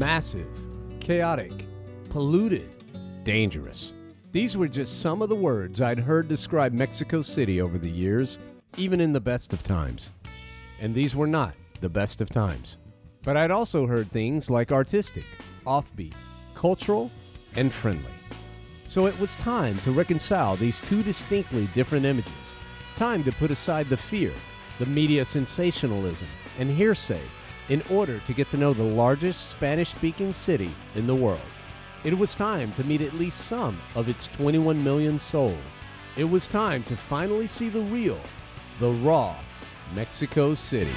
massive, chaotic, polluted, dangerous. These were just some of the words I'd heard describe Mexico City over the years, even in the best of times. And these were not the best of times. But I'd also heard things like artistic, offbeat, cultural, and friendly. So it was time to reconcile these two distinctly different images. Time to put aside the fear, the media sensationalism, and hearsay in order to get to know the largest Spanish-speaking city in the world. It was time to meet at least some of its 21 million souls. It was time to finally see the real, the raw Mexico City.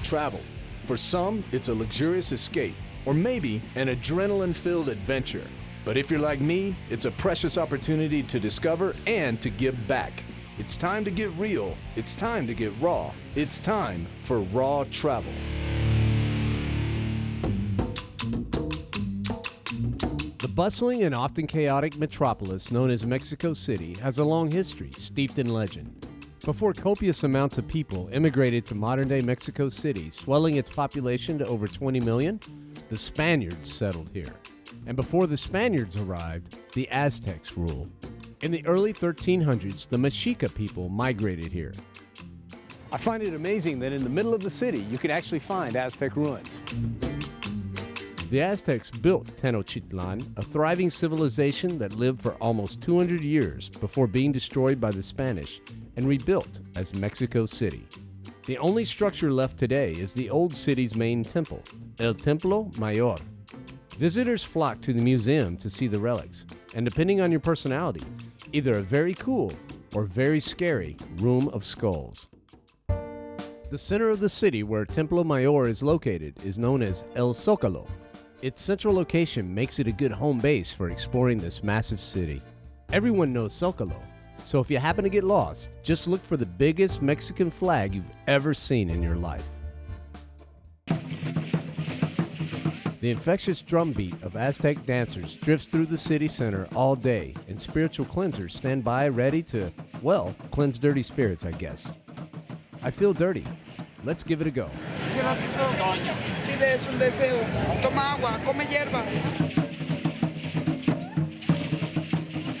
Travel. For some, it's a luxurious escape, or maybe an adrenaline-filled adventure. But if you're like me, it's a precious opportunity to discover and to give back. It's time to get real. It's time to get raw. It's time for raw travel. The bustling and often chaotic metropolis known as Mexico City has a long history steeped in legend. Before copious amounts of people immigrated to modern-day Mexico City, swelling its population to over 20 million, the Spaniards settled here. And before the Spaniards arrived, the Aztecs ruled. In the early 1300s, the Mexica people migrated here. I find it amazing that in the middle of the city, you can actually find Aztec ruins. The Aztecs built Tenochtitlan, a thriving civilization that lived for almost 200 years before being destroyed by the Spanish and rebuilt as Mexico City. The only structure left today is the old city's main temple, El Templo Mayor. Visitors flock to the museum to see the relics, and depending on your personality, either a very cool or very scary room of skulls. The center of the city where Templo Mayor is located is known as El Zócalo. Its central location makes it a good home base for exploring this massive city. Everyone knows Zócalo, so if you happen to get lost, just look for the biggest Mexican flag you've ever seen in your life. The infectious drumbeat of Aztec dancers drifts through the city center all day, and spiritual cleansers stand by ready to, well, cleanse dirty spirits, I guess. I feel dirty. Let's give it a go.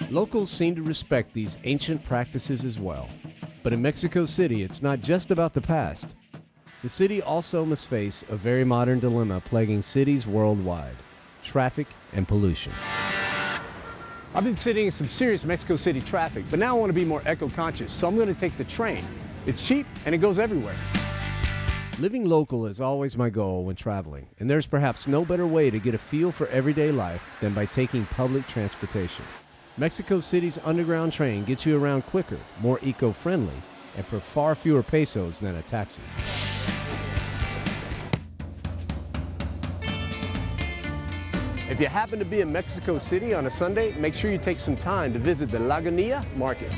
Locals seem to respect these ancient practices as well. But in Mexico City, it's not just about the past. The city also must face a very modern dilemma plaguing cities worldwide: traffic and pollution. I've been sitting in some serious Mexico City traffic, but now I want to be more eco-conscious, so I'm going to take the train. It's cheap and it goes everywhere. Living local is always my goal when traveling, and there's perhaps no better way to get a feel for everyday life than by taking public transportation. Mexico City's underground train gets you around quicker, more eco-friendly, and for far fewer pesos than a taxi. If you happen to be in Mexico City on a Sunday, make sure you take some time to visit the Lucha Market.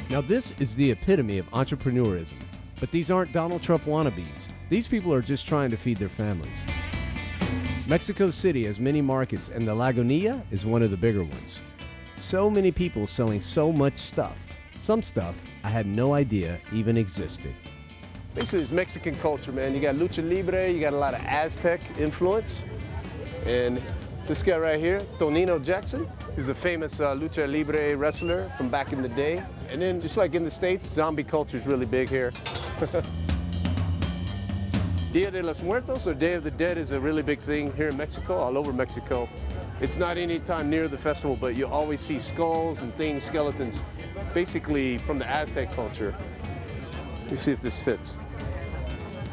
Now this is the epitome of entrepreneurism, but these aren't Donald Trump wannabes. These people are just trying to feed their families. Mexico City has many markets, and the Lagunilla is one of the bigger ones. So many people selling so much stuff. Some stuff I had no idea even existed. This is Mexican culture, man. You got Lucha Libre, you got a lot of Aztec influence. And this guy right here, Tonino Jackson, is a famous Lucha Libre wrestler from back in the day. And then just like in the States, zombie culture is really big here. Dia de los Muertos, or Day of the Dead, is a really big thing here in Mexico, all over Mexico. It's not any time near the festival, but you always see skulls and things, skeletons, basically from the Aztec culture. Let's see if this fits.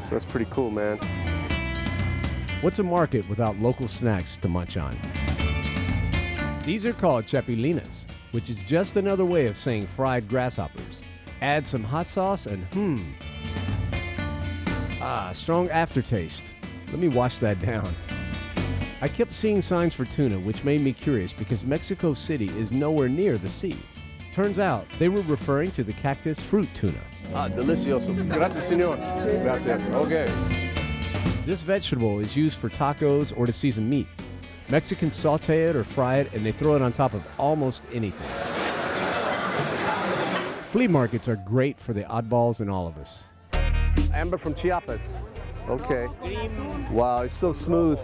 So that's pretty cool, man. What's a market without local snacks to munch on? These are called chapilinas, which is just another way of saying fried grasshoppers. Add some hot sauce and strong aftertaste. Let me wash that down. I kept seeing signs for tuna, which made me curious because Mexico City is nowhere near the sea. Turns out they were referring to the cactus fruit tuna. Delicioso. Gracias, señor. Gracias. Okay. This vegetable is used for tacos or to season meat. Mexicans saute it or fry it, and they throw it on top of almost anything. Flea markets are great for the oddballs in all of us. Amber from Chiapas. Okay. Wow, it's so smooth.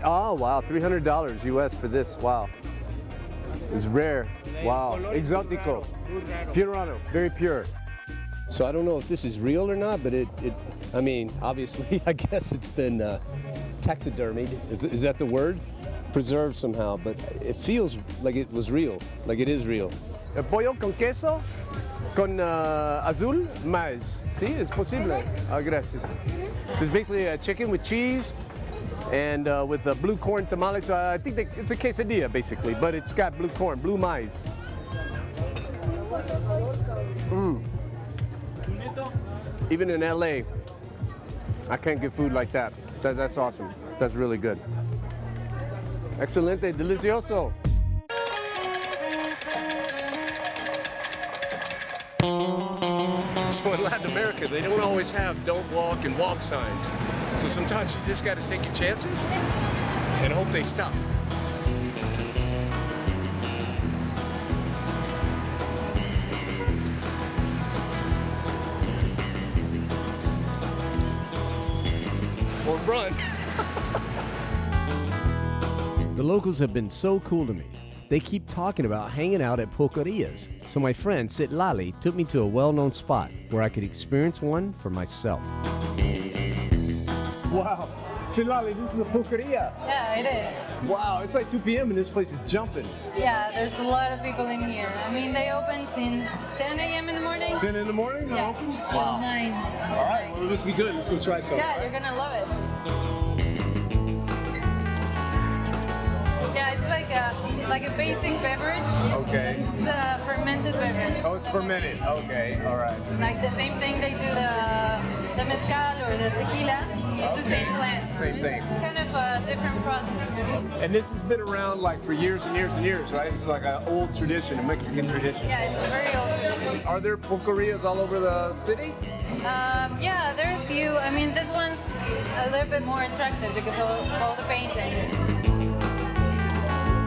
Oh, wow, $300 US for this. Wow. It's rare. Wow. Exotico. Purano. Very pure. So I don't know if this is real or not, but I mean, obviously, I guess it's been taxidermied. Is that the word? Preserved somehow, but it feels like it was real, like it is real. El pollo con queso, con azul, maíz. Sí, es posible. Gracias. So it's basically a chicken with cheese and with blue corn tamales. So I think it's a quesadilla, basically, but it's got blue corn, blue maíz. Even in LA, I can't get food like that. That's awesome. That's really good. Excelente, delicioso. So in Latin America, they don't always have don't walk and walk signs. So sometimes you just got to take your chances and hope they stop. Or run. The locals have been so cool to me. They keep talking about hanging out at pulquerias, so my friend Sit Lali took me to a well-known spot where I could experience one for myself. Wow. Silali, this is a pulqueria. Yeah, it is. Wow, it's like 2 p.m. and this place is jumping. Yeah, there's a lot of people in here. I mean, they open since 10 a.m. in the morning. 10 in the morning? Yeah, Open? till Wow. 9. All right, well, it must be good. Let's go try some. Yeah, you're gonna love it. Yeah, it's like a basic beverage. Okay. It's a fermented beverage. Oh, it's fermented. Okay, all right. Like the same thing they do the mezcal or the tequila. It's the same plant. Same thing. It's kind of a different process. And this has been around like for years and years and years, right? It's like an old tradition, a Mexican tradition. Yeah, it's a very old tradition. Are there pulquerias all over the city? Yeah, there are a few. I mean, this one's a little bit more attractive because of all the paintings.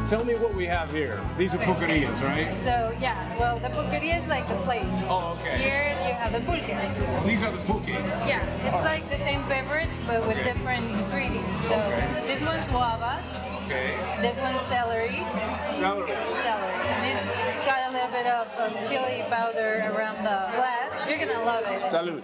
Tell me what we have here. These are pulquerias, right? So yeah, well, the pulqueria is like the plate. Oh, okay. Here you have the pulque. These are the pulques. Yeah, it's like the same beverage but with different ingredients. So this one's guava. Okay. This one's celery. Celery. And it's got a little bit of chili powder around the glass. You're gonna love it. Salud.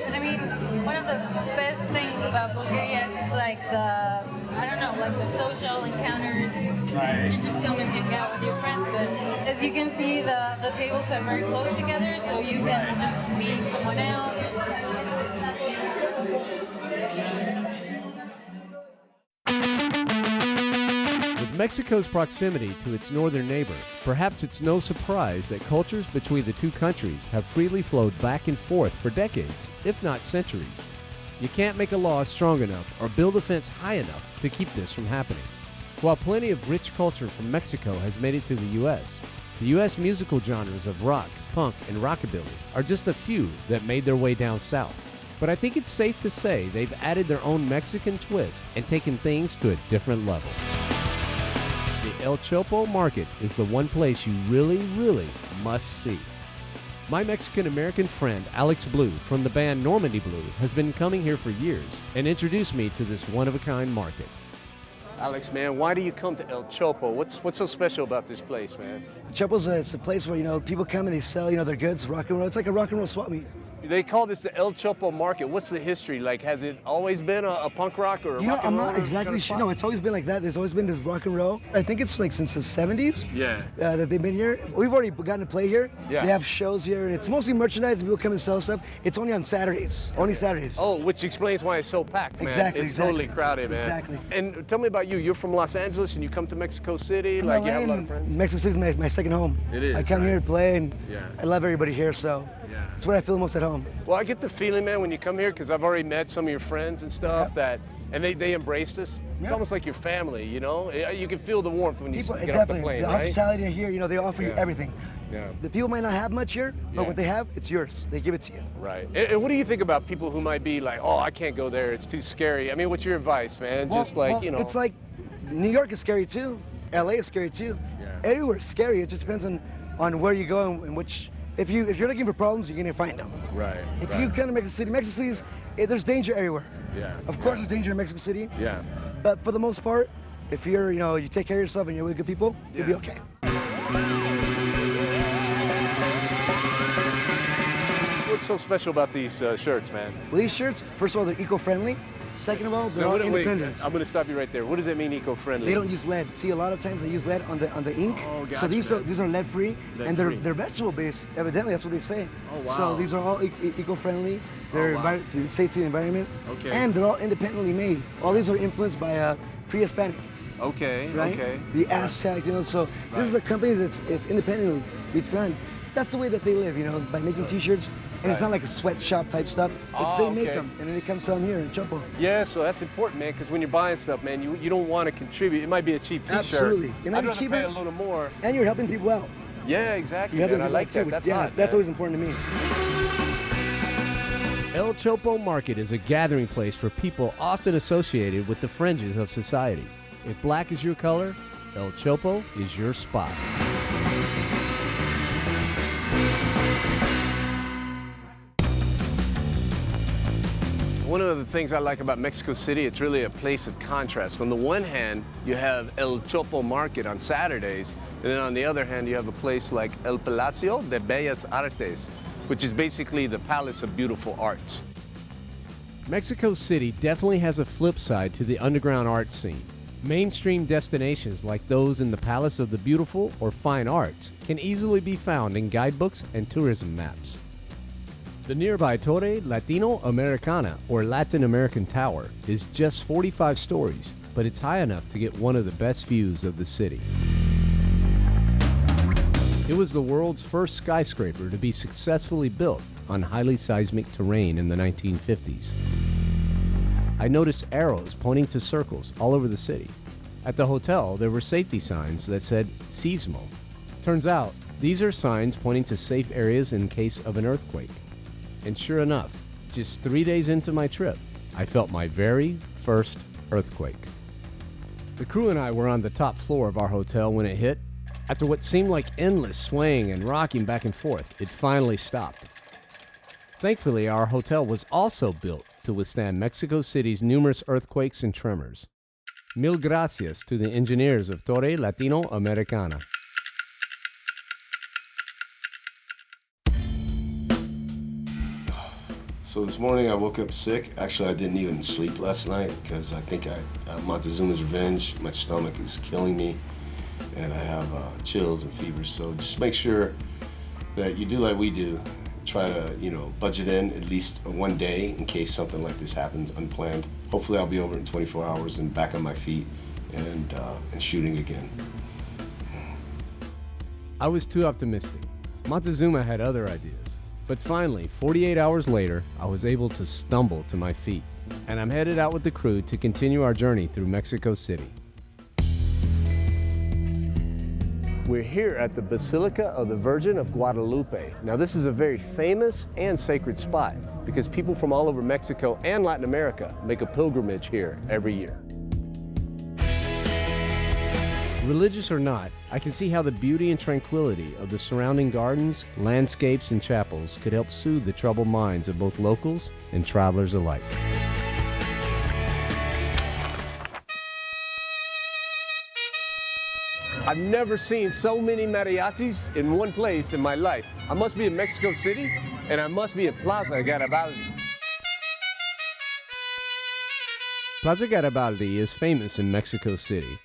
I mean, one of the best things about Bulgaria is like the, I don't know, like the social encounters. Right. You just come and hang out with your friends, but as you can see, the tables are very close together, so you can just meet someone else. With Mexico's proximity to its northern neighbor, perhaps it's no surprise that cultures between the two countries have freely flowed back and forth for decades, if not centuries. You can't make a law strong enough or build a fence high enough to keep this from happening. While plenty of rich culture from Mexico has made it to the U.S., the U.S. musical genres of rock, punk, and rockabilly are just a few that made their way down south. But I think it's safe to say they've added their own Mexican twist and taken things to a different level. The El Chopo Market is the one place you really must see. My Mexican-American friend Alex Blue from the band Normandy Blue has been coming here for years and introduced me to this one-of-a-kind market. Alex, man, why do you come to El Chopo? What's so special about this place, man? Chopo's it's a place where, people come and they sell, their goods, rock and roll. It's like a rock and roll swap meet. They call this the El Chopo Market. What's the history? Like, has it always been a punk rock or a rock and I'm roll not exactly sure. No, it's always been like that. There's always been this rock and roll. I think it's like since the 70s that they've been here. We've already gotten to play here. Yeah. They have shows here. It's mostly merchandise. People come and sell stuff. It's only on Saturdays. Only Saturdays. Oh, which explains why it's so packed, man. Exactly. It's totally crowded, man. Exactly. And tell me about you. You're from Los Angeles and you come to Mexico City. Like, you have a lot of friends? Mexico City is my second home. It is, I come here to play and Yeah. I love everybody here, so it's where I feel most at home. Well, I get the feeling, man, when you come here, because I've already met some of your friends and stuff, and they embraced us. It's Yeah. almost like your family, You can feel the warmth when you People, get off the definitely. plane, The right? hospitality here, they offer you Yeah. everything. Yeah. The people might not have much here, but Yeah. what they have, it's yours. They give it to you. Right. And what do you think about people who might be like, oh, I can't go there, it's too scary? I mean, what's your advice, man? Just like, It's like New York is scary too. LA is scary too. Yeah. Everywhere's scary. It just depends on on where you go and which. If you're looking for problems, you're gonna find them. Right. If you come to Mexico City, there's danger everywhere. Yeah. Of course, there's danger in Mexico City. Yeah. But for the most part, if you take care of yourself and you're with good people, you'll be okay. What's so special about these shirts, man? Well, these shirts, first of all, they're eco-friendly. Second of all, they're all independent. I'm going to stop you right there. What does that mean, eco-friendly? They don't use lead. See, a lot of times they use lead on the ink. Oh, gotcha. So these are lead-free, and they're vegetable-based. Evidently, that's what they say. Oh, wow. So these are all eco-friendly. They're safe to the environment. Okay. And they're all independently made. All these are influenced by pre-Hispanic. Okay. Right? Okay. The Aztec, So this is a company it's independently. It's done. That's the way that they live, by making T-shirts. And it's not like a sweatshop type stuff. They make them, and then they come sell them here in Chopo. Yeah, so that's important, man, because when you're buying stuff, man, you don't want to contribute. It might be a cheap T-shirt. Absolutely. It might I'd be rather cheaper. pay a little more. And you're helping people out. Yeah, exactly. You're helping I people like out that. too. That's Yeah, hot, that's man. always important to me. El Chopo Market is a gathering place for people often associated with the fringes of society. If black is your color, El Chopo is your spot. One of the things I like about Mexico City, it's really a place of contrast. On the one hand, you have El Chopo Market on Saturdays, and then on the other hand, you have a place like El Palacio de Bellas Artes, which is basically the Palace of Beautiful Arts. Mexico City definitely has a flip side to the underground art scene. Mainstream destinations like those in the Palace of the Beautiful or Fine Arts can easily be found in guidebooks and tourism maps. The nearby Tor Latino Americana, or Latin American Tower, is just 45 stories, but it's high enough to get one of the best views of the city. It was the world's first skyscraper to be successfully built on highly seismic terrain in the 1950s. I noticed arrows pointing to circles all over the city. At the hotel, there were safety signs that said Sismo. Turns out, these are signs pointing to safe areas in case of an earthquake. And sure enough, just 3 days into my trip, I felt my very first earthquake. The crew and I were on the top floor of our hotel when it hit. After what seemed like endless swaying and rocking back and forth, it finally stopped. Thankfully, our hotel was also built to withstand Mexico City's numerous earthquakes and tremors. Mil gracias to the engineers of Tor Latino Americana. So this morning I woke up sick. Actually, I didn't even sleep last night because I think Montezuma's revenge. My stomach is killing me, and I have chills and fevers. So just make sure that you do like we do. Try to, budget in at least one day in case something like this happens unplanned. Hopefully I'll be over in 24 hours and back on my feet and shooting again. I was too optimistic. Montezuma had other ideas. But finally, 48 hours later, I was able to stumble to my feet, and I'm headed out with the crew to continue our journey through Mexico City. We're here at the Basilica of the Virgin of Guadalupe. Now, this is a very famous and sacred spot because people from all over Mexico and Latin America make a pilgrimage here every year. Religious or not, I can see how the beauty and tranquility of the surrounding gardens, landscapes, and chapels could help soothe the troubled minds of both locals and travelers alike. I've never seen so many mariachis in one place in my life. I must be in Mexico City, and I must be at Plaza Garibaldi. Plaza Garibaldi is famous in Mexico City.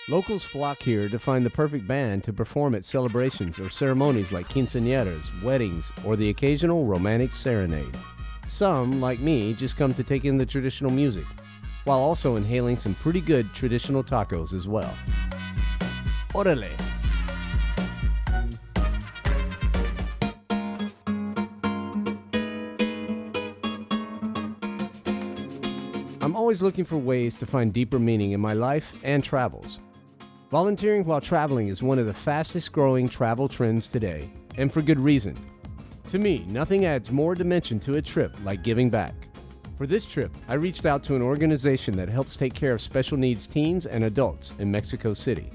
Locals flock here to find the perfect band to perform at celebrations or ceremonies like quinceañeras, weddings, or the occasional romantic serenade. Some, like me, just come to take in the traditional music, while also inhaling some pretty good traditional tacos as well. Órale! I'm always looking for ways to find deeper meaning in my life and travels. Volunteering while traveling is one of the fastest growing travel trends today, and for good reason. To me, nothing adds more dimension to a trip like giving back. For this trip, I reached out to an organization that helps take care of special needs teens and adults in Mexico City.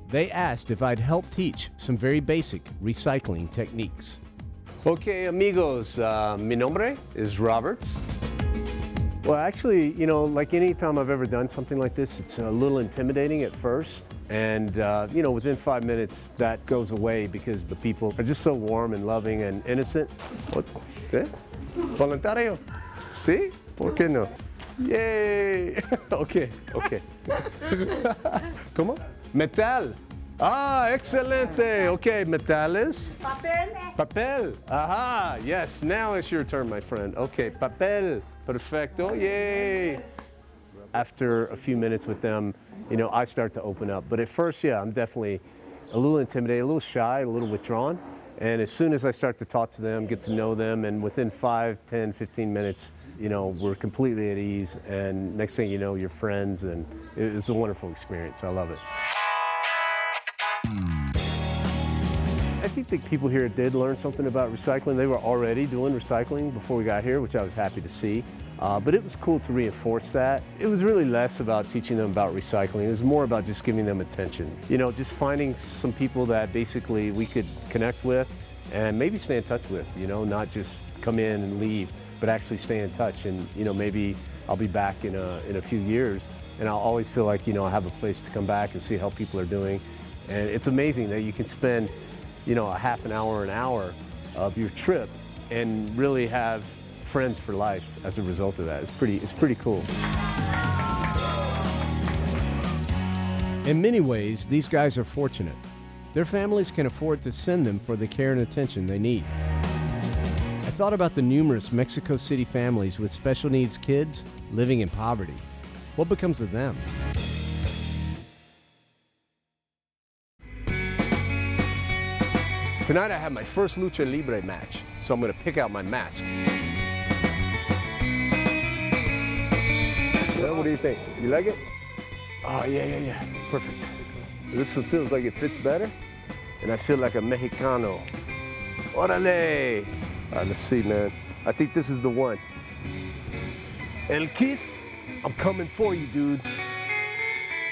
They asked if I'd help teach some very basic recycling techniques. Okay, amigos, mi nombre is Robert. Well, actually, you know, like any time I've ever done something like this, it's a little intimidating at first. And, you know, within 5 minutes, that goes away because the people are just so warm and loving and innocent. What? ¿Qué? Voluntario? ¿Sí? ¿Por qué no? Yay! Okay, okay. ¿Cómo? Metal. Ah, excelente. Okay, metales. Papel. Papel. Aha, yes. Now it's your turn, my friend. Okay, papel. Perfecto. Yay. After a few minutes with them, you know, I start to open up. But at first, yeah, I'm definitely a little intimidated, a little shy, a little withdrawn. And as soon as I start to talk to them, get to know them, and within 5, 10, 15 minutes, you know, we're completely at ease. And next thing you know, you're friends, and it's a wonderful experience. I love it. I think the people here did learn something about recycling. They were already doing recycling before we got here, which I was happy to see. But it was cool to reinforce that. It was really less about teaching them about recycling. It was more about just giving them attention. You know, just finding some people that basically we could connect with and maybe stay in touch with, you know, not just come in and leave, but actually stay in touch. And, you know, maybe I'll be back in a few years and I'll always feel like, you know, I have a place to come back and see how people are doing. And it's amazing that you can spend, you know, a half an hour of your trip and really have friends for life as a result of that. It's pretty cool. In many ways, these guys are fortunate. Their families can afford to send them for the care and attention they need. I thought about the numerous Mexico City families with special needs kids living in poverty. What becomes of them? Tonight I have my first Lucha Libre match, so I'm gonna pick out my mask. Well, what do you think? You like it? Oh, yeah. Perfect. This one feels like it fits better, and I feel like a Mexicano. Orale! All right, let's see, man. I think this is the one. El Kiss, I'm coming for you, dude.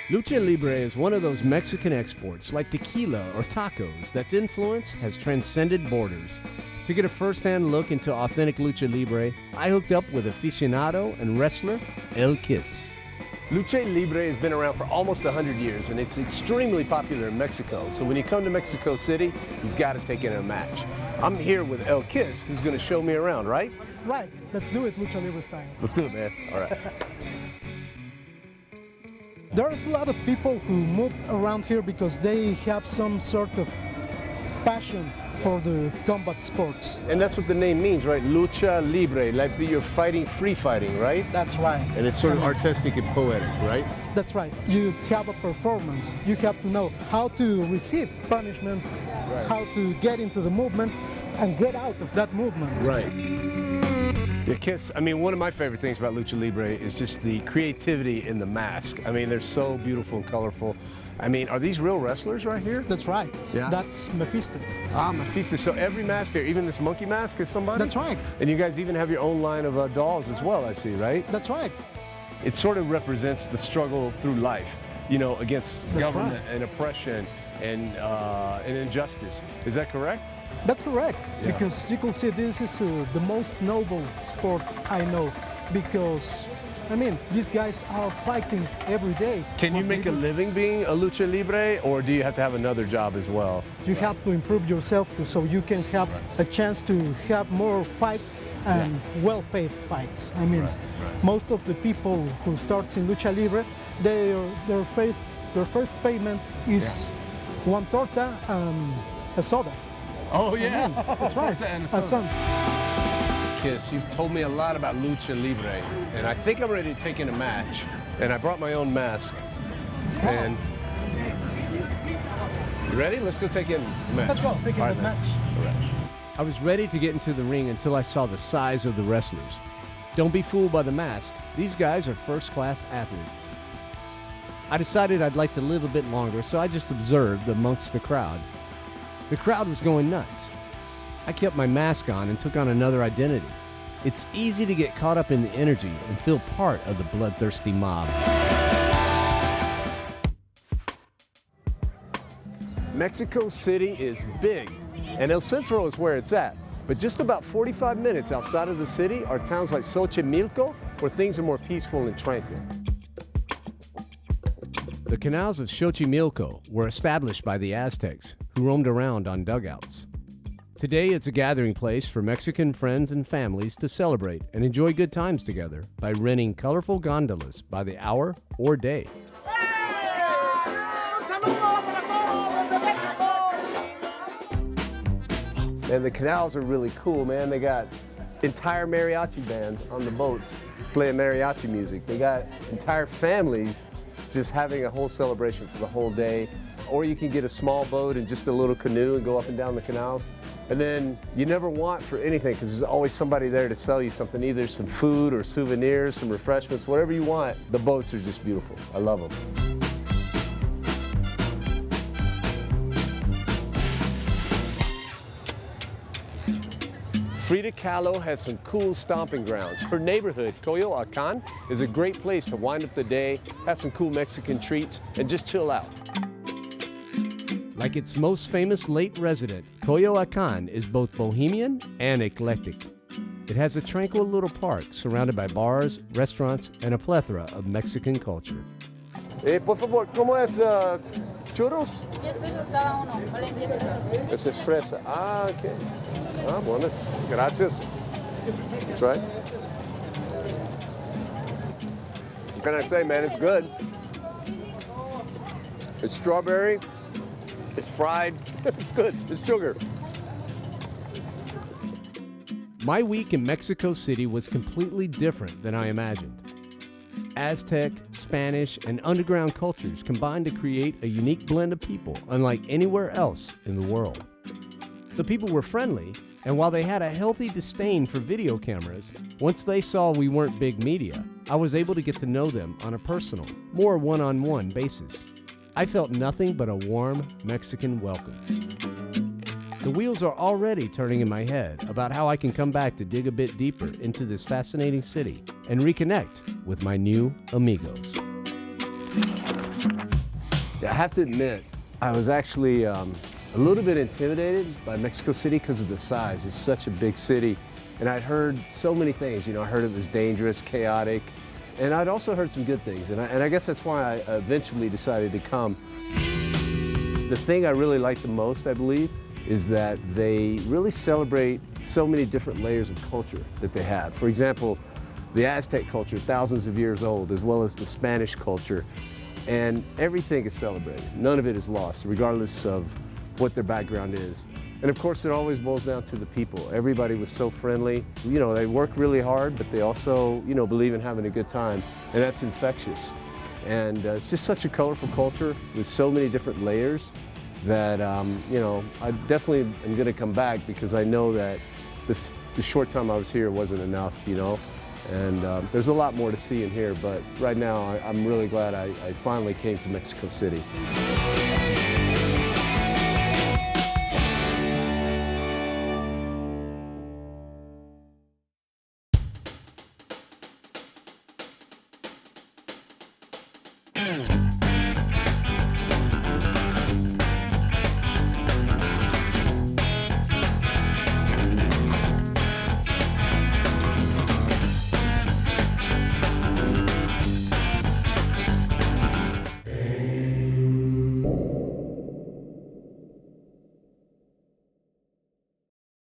Lucha Libre is one of those Mexican exports like tequila or tacos that's influence has transcended borders. To get a first-hand look into authentic Lucha Libre, I hooked up with aficionado and wrestler El Kiss. Lucha Libre has been around for almost 100 years, and it's extremely popular in Mexico. So when you come to Mexico City, you've got to take in a match. I'm here with El Kiss, who's going to show me around, right? Right. Let's do it Lucha Libre style. Let's do it, man. All right. There's a lot of people who move around here because they have some sort of passion for the combat sports. And that's what the name means, right? Lucha Libre, like you're fighting, free fighting, right? That's right. And it's sort of artistic and poetic, right? That's right. You have a performance. You have to know how to receive punishment, how to get into the movement, and get out of that movement. Right. Yeah, Kiss, I mean, one of my favorite things about Lucha Libre is just the creativity in the mask. I mean, they're so beautiful and colorful. I mean, are these real wrestlers right here? That's right. Yeah. That's Mephisto. Ah, Mephisto. So every mask here, even this monkey mask is somebody? That's right. And you guys even have your own line of dolls as well, I see, right? That's right. It sort of represents the struggle through life, you know, against government and oppression and injustice. Is that correct? That's correct. Yeah. Because you can see this is the most noble sport I know. Because, I mean, these guys are fighting every day. Can you make a living being a Lucha Libre, or do you have to have another job as well? You have to improve yourself so you can have a chance to have more fights and well-paid fights. I mean, most of the people who starts in Lucha Libre, their first payment is one torta and a soda. Oh yeah, That's right. And A son. Kiss, you've told me a lot about Lucha Libre, and I think I'm ready to take in a match. And I brought my own mask. And you ready? Let's go take in the match. Let's go, take in the match. All right. I was ready to get into the ring until I saw the size of the wrestlers. Don't be fooled by the mask. These guys are first-class athletes. I decided I'd like to live a bit longer, so I just observed amongst the crowd. The crowd was going nuts. I kept my mask on and took on another identity. It's easy to get caught up in the energy and feel part of the bloodthirsty mob. Mexico City is big, and El Centro is where it's at. But just about 45 minutes outside of the city are towns like Xochimilco, where things are more peaceful and tranquil. The canals of Xochimilco were established by the Aztecs, who roamed around on dugouts. Today, it's a gathering place for Mexican friends and families to celebrate and enjoy good times together by renting colorful gondolas by the hour or day. And the canals are really cool, man. They got entire mariachi bands on the boats playing mariachi music. They got entire families just having a whole celebration for the whole day. Or you can get a small boat and just a little canoe and go up and down the canals. And then you never want for anything because there's always somebody there to sell you something, either some food or souvenirs, some refreshments, whatever you want. The boats are just beautiful. I love them. Frida Kahlo has some cool stomping grounds. Her neighborhood, Chuecaan, is a great place to wind up the day, have some cool Mexican treats, and just chill out. Like its most famous late resident, Chuecaan is both bohemian and eclectic. It has a tranquil little park surrounded by bars, restaurants, and a plethora of Mexican culture. Por favor, ¿cómo es churros? 10 pesos cada uno, valen 10 pesos. Esa es fresa. Ah, okay. Ah, buenas. Gracias. That's right. What can I say, man? It's good. It's strawberry. It's fried. It's good. It's sugar. My week in Mexico City was completely different than I imagined. Aztec, Spanish, and underground cultures combined to create a unique blend of people unlike anywhere else in the world. The people were friendly, and while they had a healthy disdain for video cameras, once they saw we weren't big media, I was able to get to know them on a personal, more one-on-one basis. I felt nothing but a warm Mexican welcome. The wheels are already turning in my head about how I can come back to dig a bit deeper into this fascinating city and reconnect with my new amigos. Yeah, I have to admit, I was actually a little bit intimidated by Mexico City because of the size. It's such a big city, and I'd heard so many things. You know, I heard it was dangerous, chaotic, and I'd also heard some good things, and I guess that's why I eventually decided to come. The thing I really like the most, I believe, is that they really celebrate so many different layers of culture that they have. For example, the Aztec culture, thousands of years old, as well as the Spanish culture, and everything is celebrated. None of it is lost, regardless of what their background is. And of course, it always boils down to the people. Everybody was so friendly. You know, they work really hard, but they also, you know, believe in having a good time, and that's infectious. And it's just such a colorful culture with so many different layers that, you know, I definitely am going to come back because I know that the short time I was here wasn't enough, you know. And there's a lot more to see and hear, but right now I'm really glad I finally came to Mexico City.